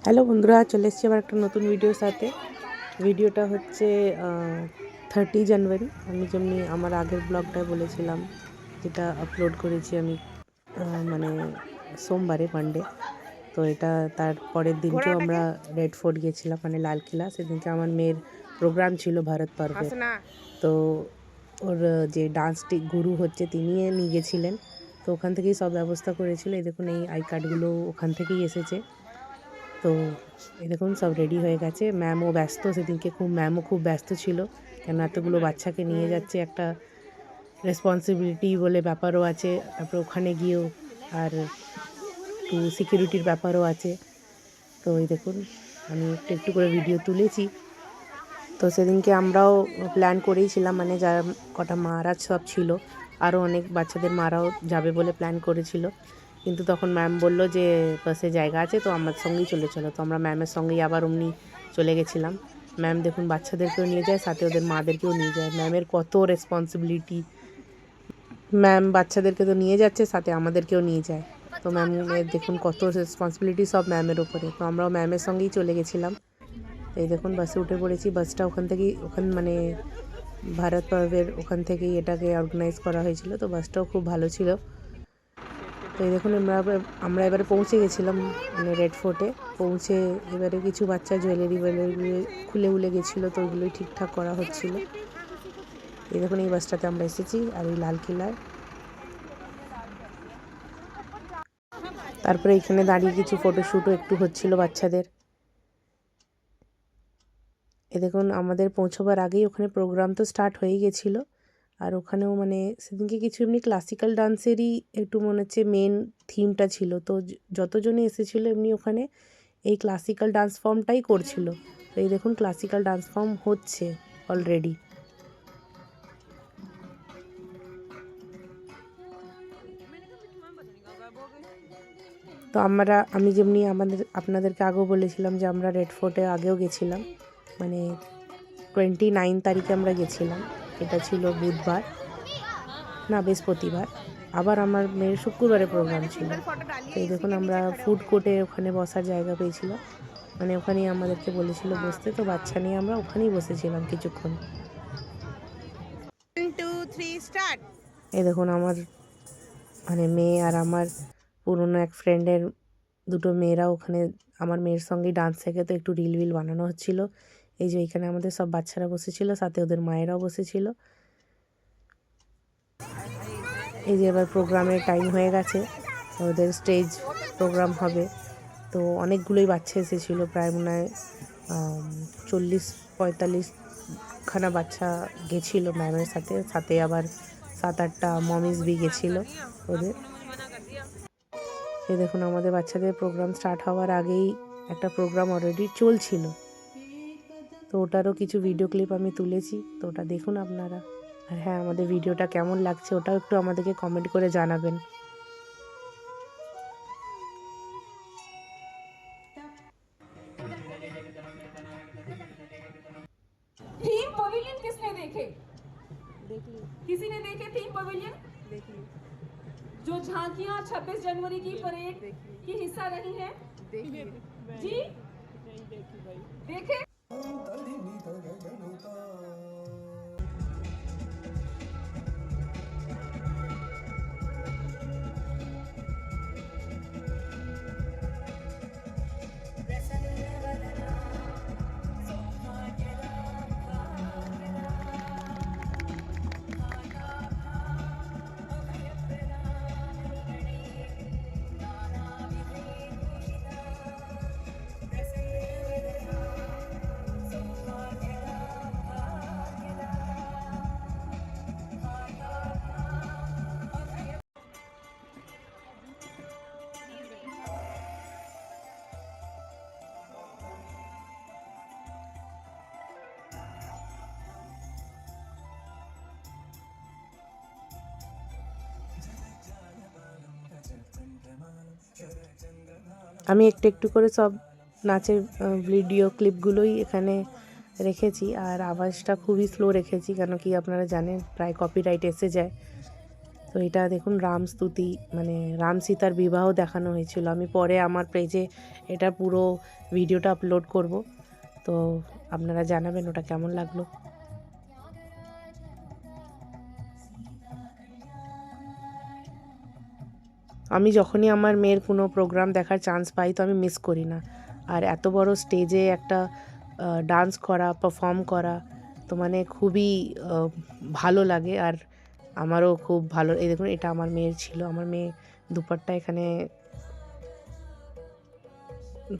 Hello বন্ধুরা, চলে এসেছি আবার একটা নতুন ভিডিওর সাথে। ভিডিওটা হচ্ছে 30 জানুয়ারি। আমি যেমনি আমার আগের ব্লগটায় বলেছিলাম, যেটা আপলোড করেছি আমি মানে সোমবারে মানডে। তো এটা তার পরের দিনকেও আমরা রেড ফোর্ট গিয়েছিলাম, মানে লালকিল্লা। সেদিনকে আমার মেয়ের প্রোগ্রাম ছিল ভারত পর্বের। তো ওর যে ডান্সটি গুরু হচ্ছে তিনি নিয়ে গেছিলেন। তো ওখান থেকেই সব ব্যবস্থা করেছিল। এই দেখুন, এই আই কার্ডগুলো ওখান থেকেই এসেছে। তো এই দেখুন সব রেডি হয়ে গেছে। ম্যামও ব্যস্ত সেদিনকে, ম্যামও খুব ব্যস্ত ছিল, কেন এতগুলো বাচ্চাকে নিয়ে যাচ্ছে, একটা রেসপন্সিবিলিটি বলে ব্যাপারও আছে। তারপরে ওখানে গিয়েও আর একটু সিকিউরিটির ব্যাপারও আছে। তো এই দেখুন, আমি একটু একটু করে ভিডিও তুলেছি। তো সেদিনকে আমরাও প্ল্যান করেইছিলাম, মানে যারা কটা মারা সব ছিল, আরও অনেক বাচ্চাদের মারাও যাবে বলে প্ল্যান করেছিল। কিন্তু তখন ম্যাম বললো যে বাসে জায়গা আছে, তো আমার সঙ্গেই চলে চলো। তো আমরা ম্যামের সঙ্গেই আবার অমনি চলে গেছিলাম। ম্যাম দেখুন বাচ্চাদেরকেও নিয়ে যায়, সাথে ওদের মাদেরকেও নিয়ে যায়। ম্যামের কত রেসপন্সিবিলিটি। ম্যাম বাচ্চাদেরকে তো নিয়ে যাচ্ছে, সাথে আমাদেরকেও নিয়ে যায়। তো ম্যামের দেখুন কত রেসপন্সিবিলিটি সব ম্যামের ওপরে। তো আমরাও ম্যামের সঙ্গেই চলে গেছিলাম। এই দেখুন বাসে উঠে পড়েছি। বাসটা ওখান মানে ভারত পর্বের ওখান থেকেই এটাকে অর্গানাইজ করা হয়েছিল। তো বাসটাও খুব ভালো ছিল। তো এই দেখুন আমরা এবারে পৌঁছে গেছিলাম, মানে রেড ফোর্টে পৌঁছে। এবারে কিছু বাচ্চা জুয়েলারি খুলে গেছিলো, তো ওইগুলোই ঠিকঠাক করা হচ্ছিল। এই দেখুন এই বাসটাতে আমরা এসেছি, আর এই লালকিল্লায়। তারপরে এখানে দাঁড়িয়ে কিছু ফটোশ্যুটও একটু হচ্ছিল বাচ্চাদের। এ দেখুন আমাদের পৌঁছবার আগেই ওখানে প্রোগ্রাম তো স্টার্ট হয়েই গেছিলো। আর ওখানেও মানে সেদিনকে কিছু এমনি ক্লাসিক্যাল ডান্সেরই একটু মনে হচ্ছে মেন থিমটা ছিল। তো যতজনই এসেছিলো এমনি ওখানে এই ক্লাসিক্যাল ডান্স ফর্মটাই করছিল। তো এই দেখুন ক্লাসিক্যাল ডান্স ফর্ম হচ্ছে অলরেডি। তো আমি যেমনি আপনাদেরকে আগেও বলেছিলাম যে আমরা রেড ফোর্টে আগেও গেছিলাম, মানে 29 তারিখে আমরা গেছিলাম। এটা ছিল বুধবার, না বৃহস্পতিবার। আবার আমার মেয়ের শুক্রবারে প্রোগ্রাম ছিল। তো এই দেখুন আমরা ফুড কোর্টে ওখানে বসার জায়গা পেয়েছিলাম, মানে ওখানেই আমাদেরকে বলেছিল বসতে। তো বাচ্চা নিয়ে আমরা ওখানেই বসেছিলাম কিছুক্ষণ। এই দেখুন আমার মানে মেয়ে আর আমার পুরনো এক ফ্রেন্ডের দুটো মেয়েরা ওখানে আমার মেয়ের সঙ্গেই ডান্স শেখে। তো একটু রিল বানানো হচ্ছিল। এই যে এখানে আমাদের সব বাচ্চারা বসেছিল, সাথে ওদের মায়েরাও বসেছিল। এই যে এবার প্রোগ্রামের টাইম হয়ে গেছে, ওদের স্টেজ প্রোগ্রাম হবে। তো অনেকগুলোই বাচ্চা এসেছিলো, প্রায় মনে হয় 40-45 খানা বাচ্চা গেছিলো ম্যামের সাথে, সাথে আবার 7-8টা মমিস বি গেছিলো ওদের। এই দেখুন আমাদের বাচ্চাদের প্রোগ্রাম স্টার্ট হওয়ার আগেই একটা প্রোগ্রাম অলরেডি চলছিল। তো ওটারও কিছু ভিডিও ক্লিপ আমি তুলেছি, তো ওটা দেখুন আপনারা। আর হ্যাঁ, আমাদের ভিডিওটা কেমন লাগছে ওটাও একটু আমাদেরকে কমেন্ট করে জানাবেন। थीम पवेलियन किसने देखे? किसी ने देखे थीम पवेलियन? जो झांकियां 26 जनवरी की परेड की हिस्सा रही हैं? जी देखे? আমি একটু একটু করে সব নাচের ভিডিও ক্লিপগুলোই এখানে রেখেছি। আর আওয়াজটা খুবই স্লো রেখেছি, কেন কি আপনারা জানেন প্রায় কপিরাইট এসে যায়। তো এটা দেখুন রাম স্তুতি, মানে রাম সীতার বিবাহ দেখানো হয়েছিল। আমি পরে আমার পেজে এটা পুরো ভিডিওটা আপলোড করব, তো আপনারা জানাবেন ওটা কেমন লাগলো। আমি যখনই আমার মেয়ের কোনো প্রোগ্রাম দেখার চান্স পাই তো আমি মিস করি না। আর এত বড় স্টেজে একটা ডান্স করা, পারফর্ম করা, তো মানে খুবই ভালো লাগে। আর আমারও খুব ভালো, এই দেখুন এটা আমার মেয়ের ছিল। আমার মেয়ে দুপাট্টা এখানে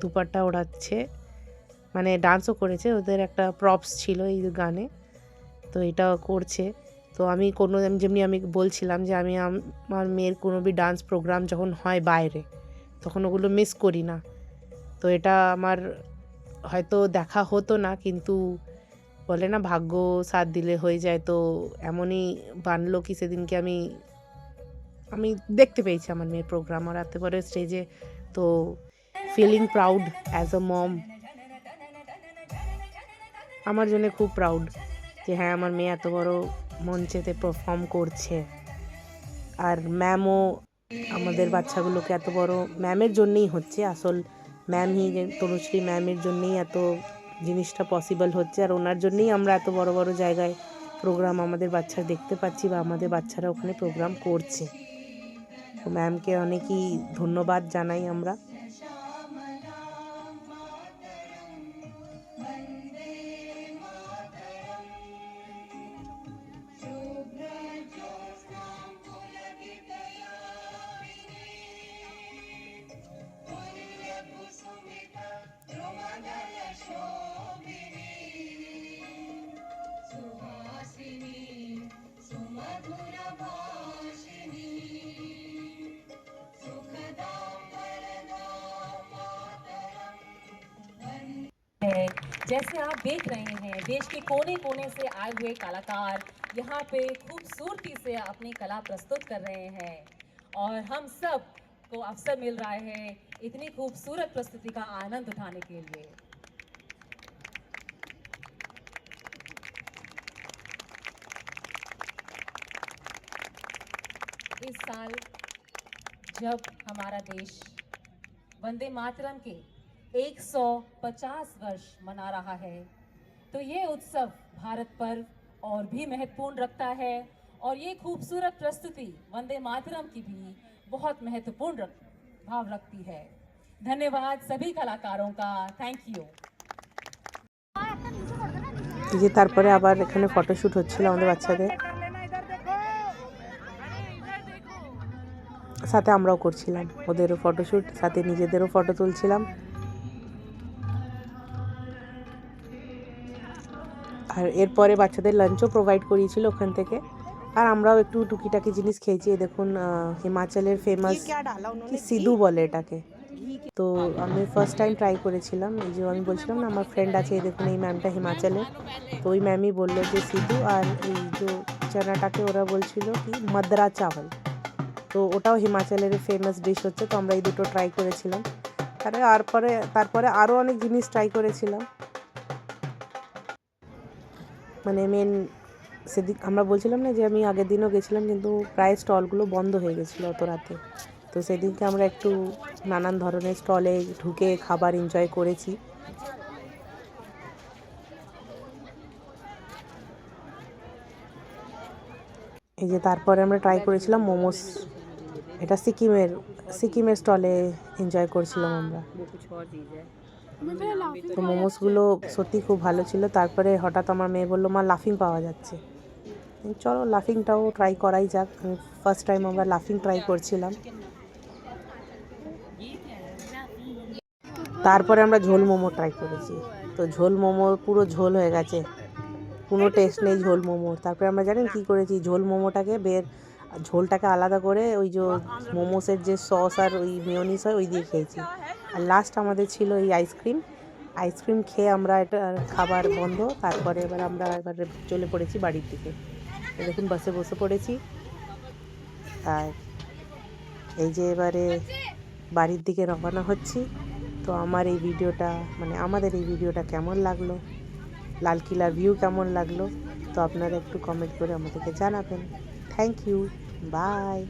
দুপাট্টা ওড়াচ্ছে, মানে ডান্সও করেছে, ওদের একটা প্রপস ছিল এই গানে, তো এটা করছে। তো আমি যেমনি আমি বলছিলাম যে আমি আমার মেয়ের কোনো ডান্স প্রোগ্রাম যখন হয় বাইরে তখন ওগুলো মিস করি না। তো এটা আমার হয়তো দেখা হতো না, কিন্তু বলে না ভাগ্য সাথ দিলে হয়ে যায়, তো এমনই বানলো কি সেদিনকে আমি দেখতে পেয়েছি আমার মেয়ের প্রোগ্রাম আর এত বড় স্টেজে। তো ফিলিং প্রাউড অ্যাজ আ মম, আমার জন্য খুব প্রাউড যে হ্যাঁ আমার মেয়ে এত বড় মঞ্চেতে পারফর্ম করছে। আর ম্যামও আমাদের বাচ্চাগুলোকে এত বড়, ম্যামের জন্যেই হচ্ছে, আসল ম্যামই তনুশ্রী ম্যামের জন্যেই এত জিনিসটা পসিবল হচ্ছে। আর ওনার জন্যেই আমরা এত বড় বড় জায়গায় প্রোগ্রাম আমাদের বাচ্চারা দেখতে পাচ্ছি বা আমাদের বাচ্চারা ওখানে প্রোগ্রাম করছে। তো ম্যামকে অনেকই ধন্যবাদ জানাই আমরা। जैसे आप देख रहे हैं देश के कोने कोने से आए हुए कलाकार यहाँ पे खूबसूरती से अपनी कला प्रस्तुत कर रहे हैं और हम सब को अवसर मिल रहा है इतनी खूबसूरत प्रस्तुति का आनंद उठाने के लिए। इस साल जब हमारा देश वंदे मातरम के 150 वर्ष मना रहा है तो ये उत्सव भारत पर्व और भी महत्वपूर्ण रखता है और ये खूबसूरत प्रस्तुति वंदे मातरम की भी बहुत महत्वपूर्ण भाव रखती है। धन्यवाद सभी कलाकारों का, थैंक यू। যে তারপরে আবার এখানে ফটোশ্যুট হচ্ছিল আমাদের বাচ্চাদের সাথে, আমরাও করছিলাম ওদেরও ফটোশ্যুট, সাথে নিজেদেরও ফটো তুলছিলাম। আর এরপরে বাচ্চাদের লাঞ্চও প্রোভাইড করিয়েছিল ওখান থেকে। আর আমরাও একটু টুকিটাকি জিনিস খেয়েছি। দেখুন হিমাচলের ফেমাস কি সিধু বলে এটাকে, তো আমি ফার্স্ট টাইম ট্রাই করেছিলাম। এই যে আমি বলছিলাম না আমার ফ্রেন্ড আছে, এই দেখুন এই ম্যামটা হিমাচলের, তো ওই ম্যামই বললো যে সিধু, আর এই যে চানাটাকে ওরা বলছিল কি মাদ্রা চাওয়াল, তো ওটাও হিমাচলের ফেমাস ডিশ হচ্ছে। তো আমরা এই দুটো ট্রাই করেছিলাম। তারপরে আরও অনেক জিনিস ট্রাই করেছিলাম। মানে মেন সেদিন আমরা বলছিলাম না যে আমি আগের দিনও গেছিলাম, কিন্তু প্রায় স্টলগুলো বন্ধ হয়ে গেছিলো অত রাতে। তো সেদিনকে আমরা একটু নানান ধরনের স্টলে ঢুকে খাবার এনজয় করেছি। এই যে তারপরে আমরা ট্রাই করেছিলাম মোমোস, এটা সিকিমের স্টলে এনজয় করছিলাম আমরা। তো মোমোসগুলো সত্যি খুব ভালো ছিল। তারপরে হঠাৎ আমার মেয়ে বললো মা লাফিং পাওয়া যাচ্ছে, চলো লাফিংটাও ট্রাই করাই যাক। ফার্স্ট টাইম আমরা লাফিং ট্রাই করছিলাম। তারপরে আমরা ঝোল মোমো ট্রাই করেছি, তো ঝোল মোমো পুরো ঝোল হয়ে গেছে, কোনো টেস্ট নেই ঝোল মোমোর। তারপরে আমরা জানেন কী করেছি, ঝোল মোমোটাকে ঝোলটাকে আলাদা করে ওই যে মোমোসের যে সস আর ওই মেয়োনিজ হয় ওই দিয়ে খেয়েছি। আর লাস্ট আমাদের ছিল এই আইসক্রিম খেয়ে আমরা এটা খাবার বন্ধ। তারপরে আমরা চলে পড়েছি বাড়ির দিকে। দেখুন বাসে বসে পড়েছি, আর এই যে এবারে বাড়ির দিকে রওনা হচ্ছি। তো আমাদের এই ভিডিওটা কেমন লাগলো, লালকিল্লার ভিউ কেমন লাগলো, তো আপনারা একটু কমেন্ট করে আমাদেরকে জানাবেন। Thank you. बाय।